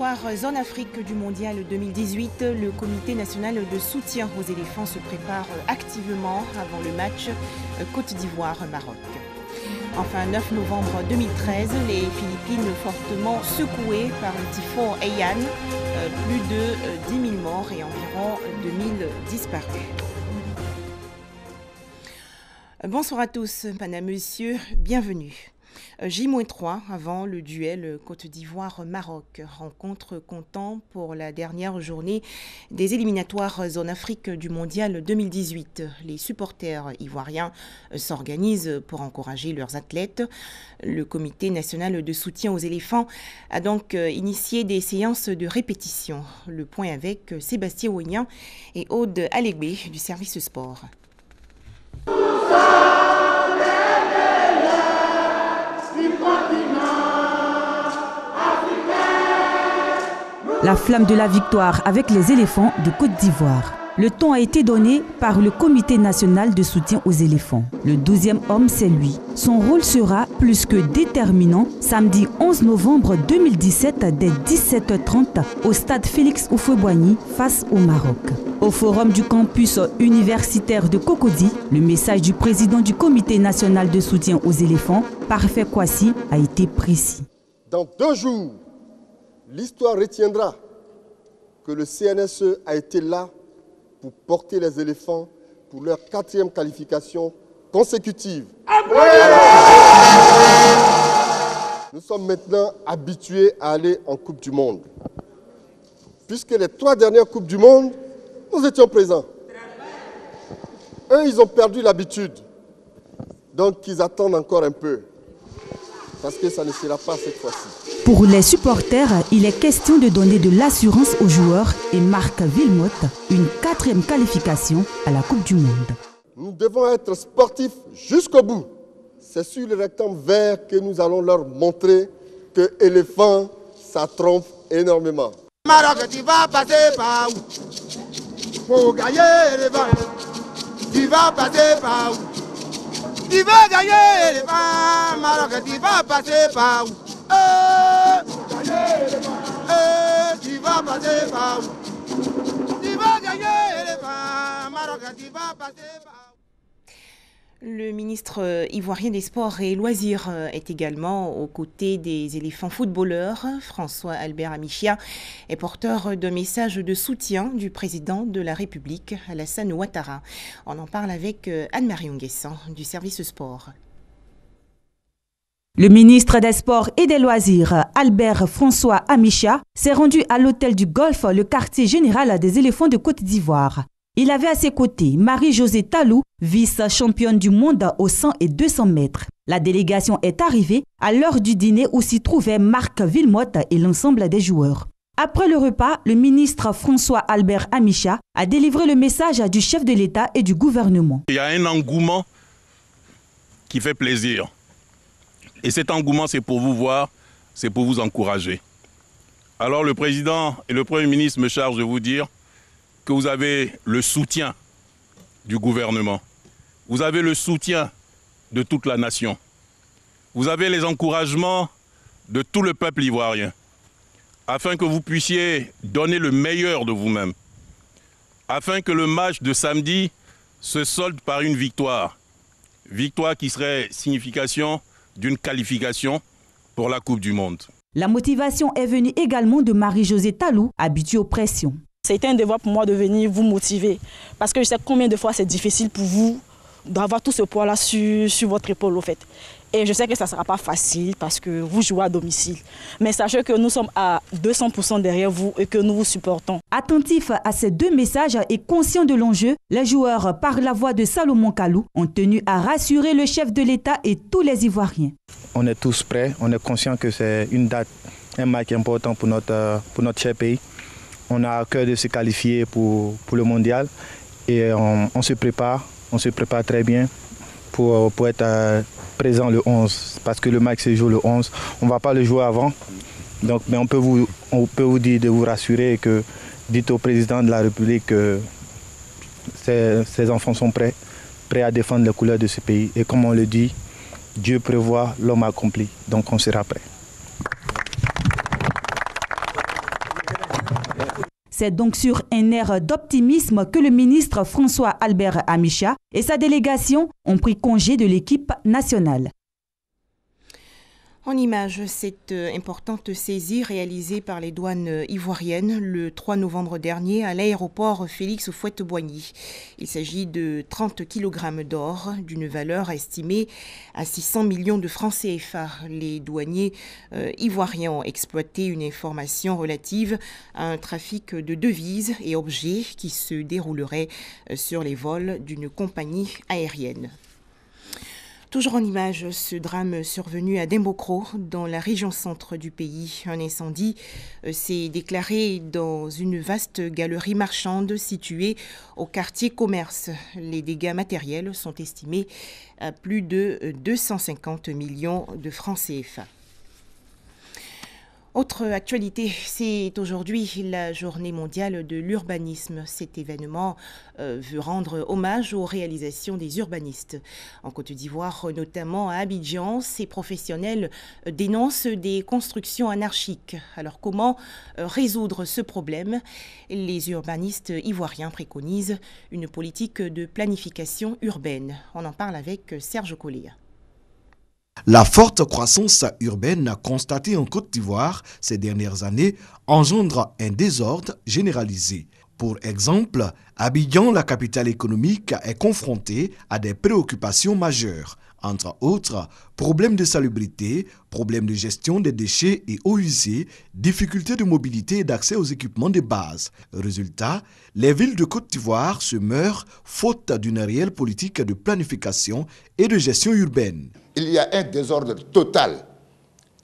éliminatoires Zone Afrique du Mondial 2018, le Comité national de soutien aux éléphants se prépare activement avant le match Côte d'Ivoire-Maroc. Enfin, 9 novembre 2013, les Philippines fortement secouées par le typhon Haiyan, plus de 10 000 morts et environ 2 000 disparus. Bonsoir à tous, madame, monsieur, bienvenue. J-3 avant le duel Côte d'Ivoire-Maroc, rencontre comptant pour la dernière journée des éliminatoires Zone Afrique du Mondial 2018. Les supporters ivoiriens s'organisent pour encourager leurs athlètes. Le Comité national de soutien aux éléphants a donc initié des séances de répétition. Le point avec Sébastien Oignan et Aude Alégbé du service sport. La flamme de la victoire avec les éléphants de Côte d'Ivoire. Le ton a été donné par le Comité national de soutien aux éléphants. Le 12e homme, c'est lui. Son rôle sera plus que déterminant samedi 11 novembre 2017 dès 17h30 au stade Félix Houphouët-Boigny face au Maroc. Au forum du campus universitaire de Cocody, le message du président du Comité national de soutien aux éléphants, Parfait Kwasi, a été précis. Dans 2 jours, l'histoire retiendra que le CNSE a été là pour porter les éléphants pour leur 4e qualification consécutive. Nous sommes maintenant habitués à aller en Coupe du Monde. Puisque les 3 dernières Coupes du Monde, nous étions présents. Eux, ils ont perdu l'habitude. Donc, ils attendent encore un peu. Parce que ça ne sera pas cette fois-ci. Pour les supporters, il est question de donner de l'assurance aux joueurs et Marc Wilmotte une 4e qualification à la Coupe du Monde. Nous devons être sportifs jusqu'au bout. C'est sur le rectangle vert que nous allons leur montrer que l'éléphant, ça trompe énormément. Maroc, tu vas passer par où? Pour gagner l'éléphant, tu vas passer par où? Tu vas gagner l'éléphant, Maroc, tu vas passer par où? Tu vas passer par où? Tu vas gagner l'éléphant, Maroc, tu vas passer par où? Le ministre ivoirien des Sports et Loisirs est également aux côtés des éléphants footballeurs. François Albert Amichia est porteur d'un message de soutien du président de la République, Alassane Ouattara. On en parle avec Anne-Marie Nguessan du service sport. Le ministre des Sports et des Loisirs, Albert François Amichia, s'est rendu à l'hôtel du Golfe, le quartier général des éléphants de Côte d'Ivoire. Il avait à ses côtés Marie-Josée Talou, vice-championne du monde aux 100 et 200 mètres. La délégation est arrivée à l'heure du dîner où s'y trouvaient Marc Wilmotte et l'ensemble des joueurs. Après le repas, le ministre François Albert Amichia a délivré le message du chef de l'État et du gouvernement. Il y a un engouement qui fait plaisir. Et cet engouement, c'est pour vous voir, c'est pour vous encourager. Alors le président et le Premier ministre me chargent de vous dire que vous avez le soutien du gouvernement. Vous avez le soutien de toute la nation. Vous avez les encouragements de tout le peuple ivoirien, afin que vous puissiez donner le meilleur de vous-même, afin que le match de samedi se solde par une victoire. Victoire qui serait signification d'une qualification pour la Coupe du Monde. La motivation est venue également de Marie-Josée Talou, habituée aux pressions. C'était un devoir pour moi de venir vous motiver, parce que je sais combien de fois c'est difficile pour vous d'avoir tout ce poids-là sur votre épaule, au fait. Et je sais que ça ne sera pas facile parce que vous jouez à domicile. Mais sachez que nous sommes à 200% derrière vous et que nous vous supportons. Attentifs à ces 2 messages et conscients de l'enjeu, les joueurs, par la voix de Salomon Kalou, ont tenu à rassurer le chef de l'État et tous les Ivoiriens. On est tous prêts, on est conscient que c'est une date, un match important pour notre cher pays. On a à cœur de se qualifier pour le mondial et on se prépare très bien pour être présent le 11, parce que le match se joue le 11. On ne va pas le jouer avant, donc, mais on peut vous dire de vous rassurer et que dites au président de la République que ses enfants sont prêts à défendre les couleurs de ce pays. Et comme on le dit, Dieu prévoit, l'homme accomplit, donc on sera prêt. C'est donc sur un air d'optimisme que le ministre François Albert Amicha et sa délégation ont pris congé de l'équipe nationale. En image, cette importante saisie réalisée par les douanes ivoiriennes le 3 novembre dernier à l'aéroport Félix Houphouët-Boigny. Il s'agit de 30 kg d'or d'une valeur estimée à 600 millions de francs CFA. Les douaniers ivoiriens ont exploité une information relative à un trafic de devises et objets qui se déroulerait sur les vols d'une compagnie aérienne. Toujours en images, ce drame survenu à Dembokro, dans la région centre du pays. Un incendie s'est déclaré dans une vaste galerie marchande située au quartier Commerce. Les dégâts matériels sont estimés à plus de 250 millions de francs CFA. Autre actualité, c'est aujourd'hui la journée mondiale de l'urbanisme. Cet événement veut rendre hommage aux réalisations des urbanistes. En Côte d'Ivoire, notamment à Abidjan, ces professionnels dénoncent des constructions anarchiques. Alors comment résoudre ce problème? Les urbanistes ivoiriens préconisent une politique de planification urbaine. On en parle avec Serge Collier. La forte croissance urbaine constatée en Côte d'Ivoire ces dernières années engendre un désordre généralisé. Pour exemple, Abidjan, la capitale économique, est confrontée à des préoccupations majeures. Entre autres, problèmes de salubrité, problèmes de gestion des déchets et eaux usées, difficultés de mobilité et d'accès aux équipements de base. Résultat, les villes de Côte d'Ivoire se meurent faute d'une réelle politique de planification et de gestion urbaine. Il y a un désordre total.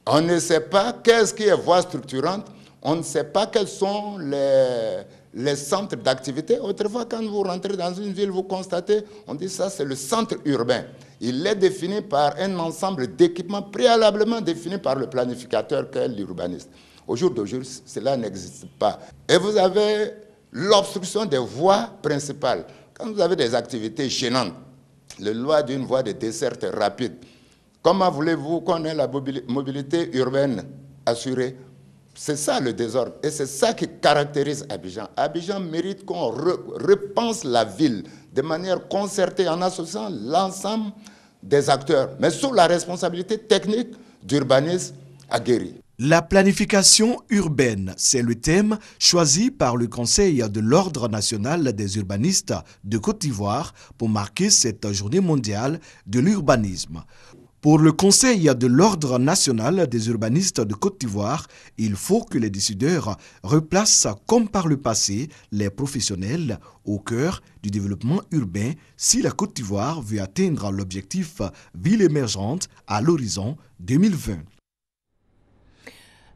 On ne sait pas qu'est-ce qui est voie structurante, on ne sait pas quels sont les centres d'activité. Autrefois, quand vous rentrez dans une ville, vous constatez, on dit ça, c'est le centre urbain. Il est défini par un ensemble d'équipements préalablement définis par le planificateur qu'est l'urbaniste. Au jour d'aujourd'hui, cela n'existe pas. Et vous avez l'obstruction des voies principales. Quand vous avez des activités gênantes, le loi d'une voie de desserte rapide, comment voulez-vous qu'on ait la mobilité urbaine assurée? C'est ça le désordre et c'est ça qui caractérise Abidjan. Abidjan mérite qu'on repense la ville de manière concertée en associant l'ensemble des acteurs, mais sous la responsabilité technique d'urbanisme aguerri. La planification urbaine, c'est le thème choisi par le Conseil de l'Ordre national des urbanistes de Côte d'Ivoire pour marquer cette journée mondiale de l'urbanisme. Pour le Conseil de l'Ordre national des urbanistes de Côte d'Ivoire, il faut que les décideurs replacent, comme par le passé, les professionnels au cœur du développement urbain si la Côte d'Ivoire veut atteindre l'objectif ville émergente à l'horizon 2020.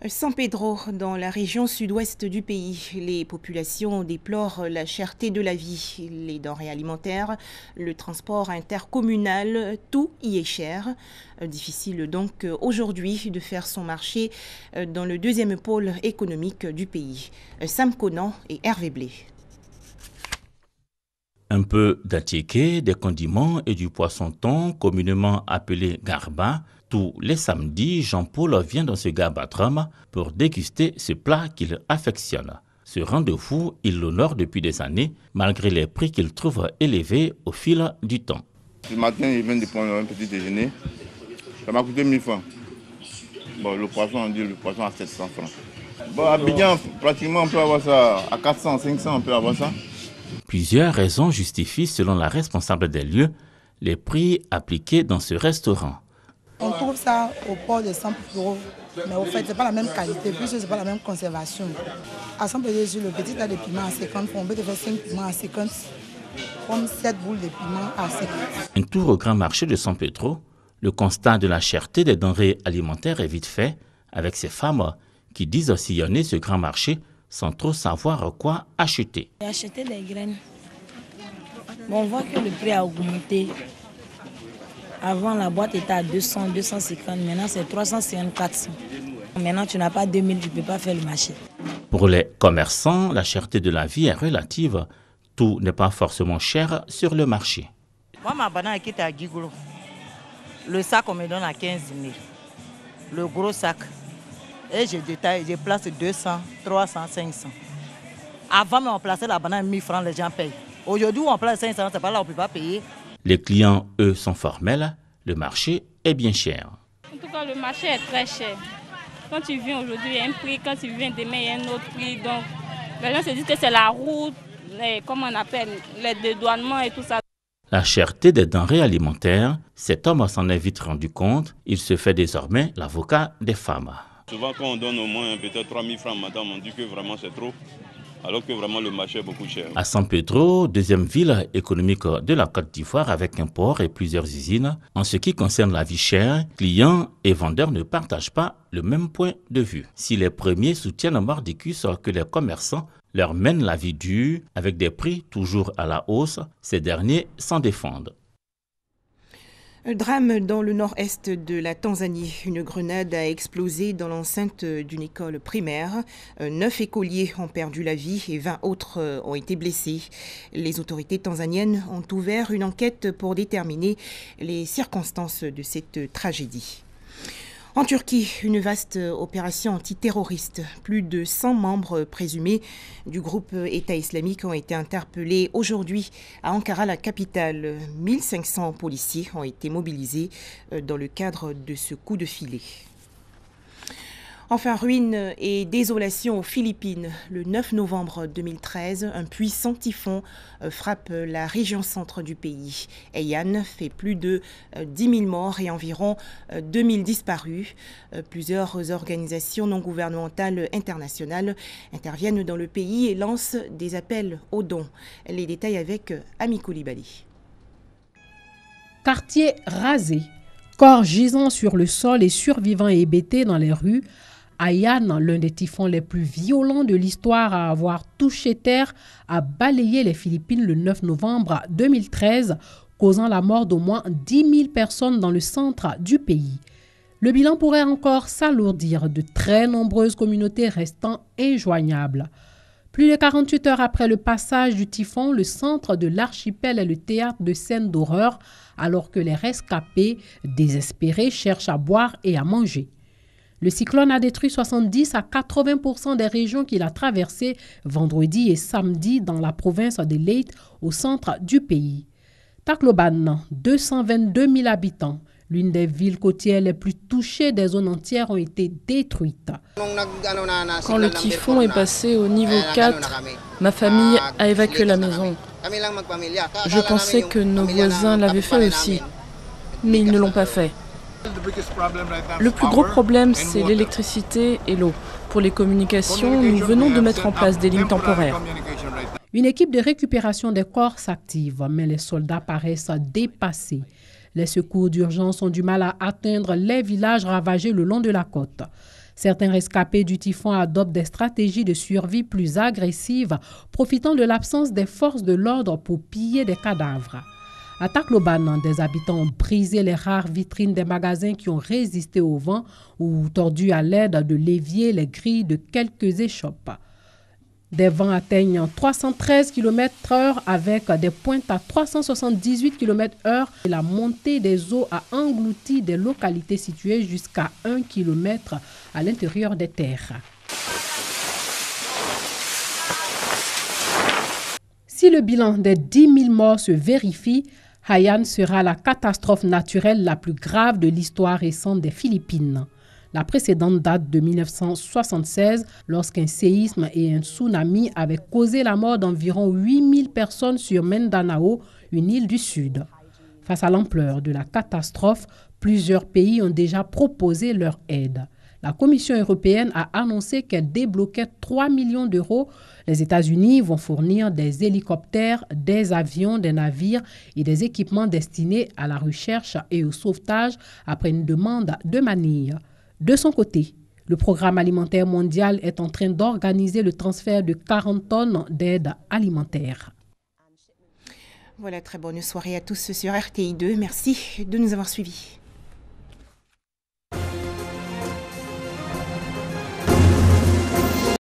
San Pedro, dans la région sud-ouest du pays, les populations déplorent la cherté de la vie. Les denrées alimentaires, le transport intercommunal, tout y est cher. Difficile donc aujourd'hui de faire son marché dans le deuxième pôle économique du pays. Sam Conan et Hervé Blé. Un peu d'attiéké, des condiments et du poisson-thon, communément appelé garba. Tous les samedis, Jean-Paul vient dans ce garbatrum pour déguster ce plat qu'il affectionne. Ce rendez-vous, il l'honore depuis des années, malgré les prix qu'il trouve élevés au fil du temps. Ce matin, il vient de prendre un petit déjeuner. Ça m'a coûté 1000 francs. Bon, le poisson, on dit le poisson à 700 francs. Bon, à Abidjan, pratiquement, on peut avoir ça à 400, 500, on peut avoir ça. Plusieurs raisons justifient, selon la responsable des lieux, les prix appliqués dans ce restaurant. On trouve ça au port de 100 euros, mais au fait, ce n'est pas la même qualité, puisque ce n'est pas la même conservation. À 100 euros, sur le petit tas de piment à 50 francs, on peut te faire 5 piments à 50, comme 7 boules de piment à 50. Un tour au grand marché de San Pedro, le constat de la cherté des denrées alimentaires est vite fait, avec ces femmes qui disent sillonner ce grand marché sans trop savoir quoi acheter. J'ai acheté des graines. Bon, on voit que le prix a augmenté. Avant, la boîte était à 200, 250. Maintenant, c'est 350, 400. Maintenant, tu n'as pas 2000, tu ne peux pas faire le marché. Pour les commerçants, la cherté de la vie est relative. Tout n'est pas forcément cher sur le marché. Moi, ma banane est à 10 gros. Le sac, on me donne à 15 000. Le gros sac. Et je détaille, je place 200, 300, 500. Avant, on plaçait la banane à 1000 francs, les gens payent. Aujourd'hui, on place 500, c'est pas là, on ne peut pas payer. Les clients, eux, sont formels. Le marché est bien cher. En tout cas, le marché est très cher. Quand tu viens aujourd'hui, il y a un prix. Quand tu viens demain, il y a un autre prix. Donc, les gens se disent que c'est la route, comment on appelle, les dédouanements et tout ça. La cherté des denrées alimentaires, cet homme s'en est vite rendu compte. Il se fait désormais l'avocat des femmes. Souvent, quand on donne au moins peut-être 3 000 francs, madame, on dit que vraiment c'est trop. Alors que vraiment le marché est beaucoup cher. À San Pedro, deuxième ville économique de la Côte d'Ivoire avec un port et plusieurs usines, en ce qui concerne la vie chère, clients et vendeurs ne partagent pas le même point de vue. Si les premiers soutiennent mordicus que les commerçants leur mènent la vie dure avec des prix toujours à la hausse, ces derniers s'en défendent. Drame dans le nord-est de la Tanzanie. Une grenade a explosé dans l'enceinte d'une école primaire. 9 écoliers ont perdu la vie et 20 autres ont été blessés. Les autorités tanzaniennes ont ouvert une enquête pour déterminer les circonstances de cette tragédie. En Turquie, une vaste opération antiterroriste. Plus de 100 membres présumés du groupe État islamique ont été interpellés aujourd'hui à Ankara, la capitale. 1500 policiers ont été mobilisés dans le cadre de ce coup de filet. Enfin, ruine et désolation aux Philippines. Le 9 novembre 2013, un puissant typhon frappe la région centre du pays. Haiyan fait plus de 10 000 morts et environ 2 000 disparus. Plusieurs organisations non gouvernementales internationales interviennent dans le pays et lancent des appels aux dons. Les détails avec Ami Koulibaly. Quartier rasé, corps gisant sur le sol et survivants et hébétés dans les rues, Haiyan, l'un des typhons les plus violents de l'histoire à avoir touché terre, a balayé les Philippines le 9 novembre 2013, causant la mort d'au moins 10 000 personnes dans le centre du pays. Le bilan pourrait encore s'alourdir, de très nombreuses communautés restant injoignables. Plus de 48 heures après le passage du typhon, le centre de l'archipel est le théâtre de scènes d'horreur, alors que les rescapés, désespérés, cherchent à boire et à manger. Le cyclone a détruit 70 à 80% des régions qu'il a traversées vendredi et samedi dans la province de Leyte, au centre du pays. Tacloban, 222 000 habitants. L'une des villes côtières les plus touchées des zones entières ont été détruites. Quand le typhon est passé au niveau 4, ma famille a évacué la maison. Je pensais que nos voisins l'avaient fait aussi, mais ils ne l'ont pas fait. Le plus gros problème, c'est l'électricité et l'eau. Pour les communications, nous venons de mettre en place des lignes temporaires. Une équipe de récupération des corps s'active, mais les soldats paraissent dépassés. Les secours d'urgence ont du mal à atteindre les villages ravagés le long de la côte. Certains rescapés du typhon adoptent des stratégies de survie plus agressives, profitant de l'absence des forces de l'ordre pour piller des cadavres. À Tacloban, des habitants ont brisé les rares vitrines des magasins qui ont résisté au vent ou tordu à l'aide de l'évier les grilles de quelques échoppes. Des vents atteignent 313 km/h avec des pointes à 378 km/h et la montée des eaux a englouti des localités situées jusqu'à 1 km à l'intérieur des terres. Si le bilan des 10 000 morts se vérifie, Haiyan sera la catastrophe naturelle la plus grave de l'histoire récente des Philippines. La précédente date de 1976, lorsqu'un séisme et un tsunami avaient causé la mort d'environ 8 000 personnes sur Mindanao, une île du Sud. Face à l'ampleur de la catastrophe, plusieurs pays ont déjà proposé leur aide. La Commission européenne a annoncé qu'elle débloquait 3 millions d'euros. Les États-Unis vont fournir des hélicoptères, des avions, des navires et des équipements destinés à la recherche et au sauvetage après une demande de Manille. De son côté, le Programme alimentaire mondial est en train d'organiser le transfert de 40 tonnes d'aide alimentaire. Voilà, très bonne soirée à tous sur RTI2. Merci de nous avoir suivis.